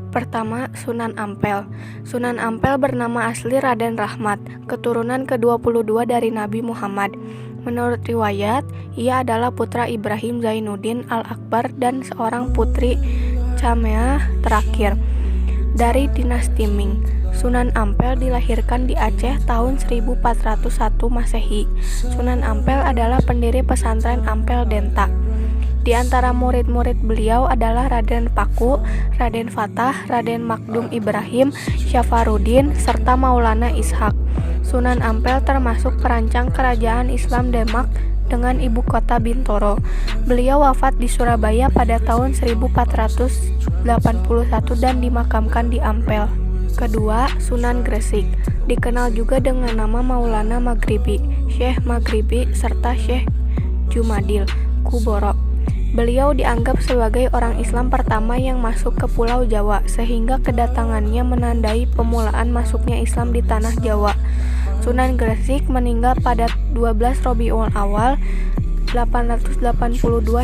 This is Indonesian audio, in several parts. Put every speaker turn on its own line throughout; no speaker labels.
Pertama, Sunan Ampel. Sunan Ampel bernama asli Raden Rahmat, keturunan ke-22 dari Nabi Muhammad. Menurut riwayat, ia adalah putra Ibrahim Zainuddin Al-Akbar dan seorang putri Cameah terakhir dari dinasti Ming. Sunan Ampel dilahirkan di Aceh tahun 1401 Masehi. Sunan Ampel adalah pendiri pesantren Ampel Denta. Di antara murid-murid beliau adalah Raden Paku, Raden Fatah, Raden Makdum Ibrahim, Syafaruddin, serta Maulana Ishak. Sunan Ampel termasuk perancang kerajaan Islam Demak dengan ibu kota Bintoro. Beliau wafat di Surabaya pada tahun 1481 dan dimakamkan di Ampel. Kedua, Sunan Gresik, dikenal juga dengan nama Maulana Maghribi, Syekh Maghribi, serta Syekh Jumadil Kuboro. Beliau dianggap sebagai orang Islam pertama yang masuk ke Pulau Jawa, sehingga kedatangannya menandai pemulaan masuknya Islam di tanah Jawa. Sunan Gresik meninggal pada 12 Rabiul Awal 882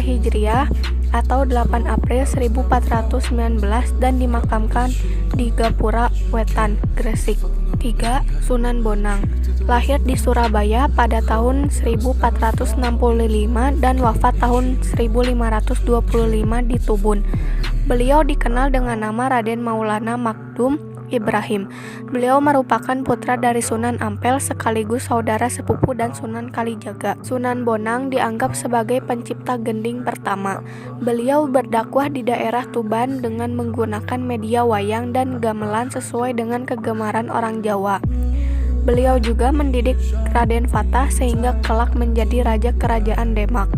Hijriah atau 8 April 1419 dan dimakamkan di Gapura Wetan, Gresik. 3. Sunan Bonang, lahir di Surabaya pada tahun 1465 dan wafat tahun 1525 di Tubun. Beliau dikenal dengan nama Raden Maulana Makdum Ibrahim. Beliau merupakan putra dari Sunan Ampel sekaligus saudara sepupu dan Sunan Kalijaga. Sunan Bonang dianggap sebagai pencipta gending pertama. Beliau berdakwah di daerah Tuban dengan menggunakan media wayang dan gamelan sesuai dengan kegemaran orang Jawa. Beliau juga mendidik Raden Fatah sehingga kelak menjadi raja kerajaan Demak.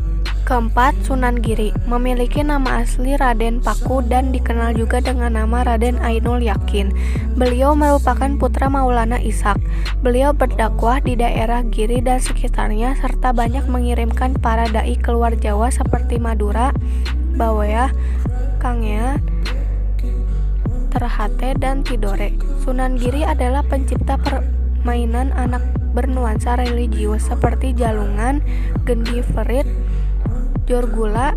Keempat, Sunan Giri, memiliki nama asli Raden Paku dan dikenal juga dengan nama Raden Ainul Yakin. Beliau merupakan putra Maulana Ishak. Beliau berdakwah di daerah Giri dan sekitarnya serta banyak mengirimkan para dai keluar Jawa seperti Madura, Bawea, Kangea, Terhate, dan Tidore. Sunan Giri adalah pencipta permainan anak bernuansa religius seperti jalungan, gendi ferit, jorgula,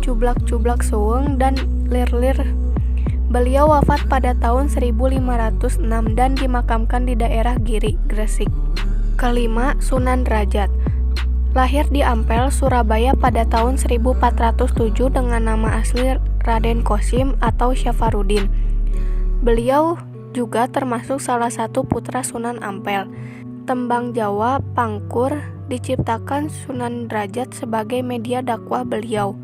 cublak-cublak suweng, dan lir-lir. Beliau wafat pada tahun 1506 dan dimakamkan di daerah Giri, Gresik. Kelima, Sunan Derajat, lahir di Ampel, Surabaya pada tahun 1407 dengan nama asli Raden Kosim atau Syafaruddin. Beliau juga termasuk salah satu putra Sunan Ampel. Tembang Jawa Pangkur diciptakan Sunan Derajat sebagai media dakwah beliau.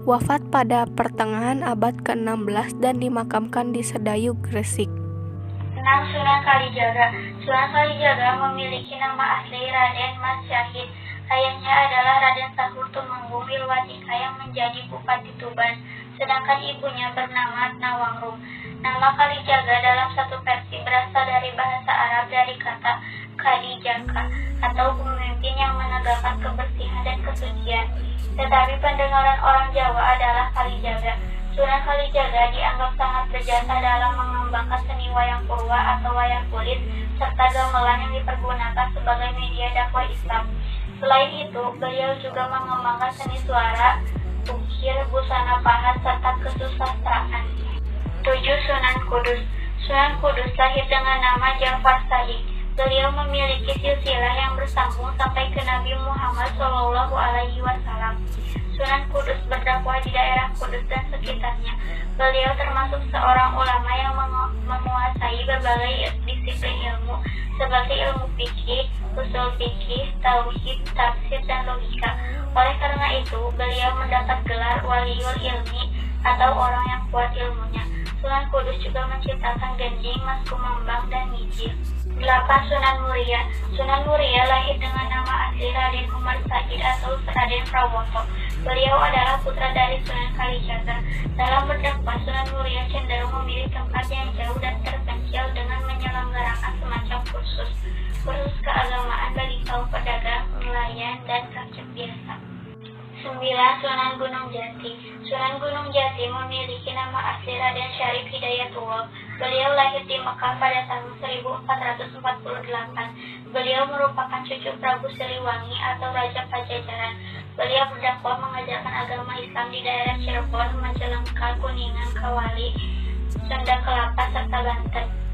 Wafat pada pertengahan abad ke-16 dan dimakamkan di Sedayu, Gresik.
6. Sunan Kalijaga. Sunan Kalijaga memiliki nama asli Raden Mas Syahid. Ayahnya adalah Raden Sahur Tumenggung Wilwatika yang menjadi Bupati Tuban, sedangkan ibunya bernama Nawangrum. Nama Kalijaga dalam satu versi berasal dari bahasa Arab dari kata Kadijaka atau pemimpin yang menegakkan kebersihan dan kesucian. Tetapi pendengaran orang Jawa adalah Kalijaga. Sunan Kalijaga dianggap sangat berjasa dalam mengembangkan seni wayang purwa atau wayang kulit serta gamelan yang dipergunakan sebagai media dakwah Islam. Selain itu, beliau juga mengembangkan seni suara, ukir, busana pahat, serta kesusastraan. 7. Sunan Kudus. Sunan Kudus lahir dengan nama Ja'far Sadiq. Beliau memiliki silsilah yang bersambung sampai ke Nabi Muhammad SAW. Sunan Kudus berdakwah di daerah Kudus dan sekitarnya. Beliau termasuk seorang ulama yang menguasai berbagai disiplin ilmu seperti ilmu fikih, usul fikih, tauhid, tafsir, dan logika. Oleh karena itu, beliau mendapat gelar Waliul Ilmi atau orang yang kuat ilmunya. Sunan Kudus juga menciptakan gending, mas kumambang, dan mijil. 8. Sunan Muria. Sunan Muria lahir dengan nama asli Raden Umar Said atau Raden Prawoto. Beliau adalah putra dari Sunan Kalijaga. Dalam berdakwah, Sunan Muria cenderung memilih tempat yang jauh dan terpencil dengan menyelenggarakan semacam kursus keagamaan bagi kaum pedagang, nelayan, dan rakyat biasa. 9. Sunan Gunung Jati. Sunan Gunung Jati memiliki nama asli Raden Syarif Hidayatullah. Beliau lahir di Mekah pada tahun 1448. Beliau merupakan cucu Prabu Siliwangi atau Raja Pajajaran. Beliau berdakwah mengajarkan agama Islam di daerah Cirebon, Majalengka, Kuningan, Kawali, Sunda Kelapa, serta Banten.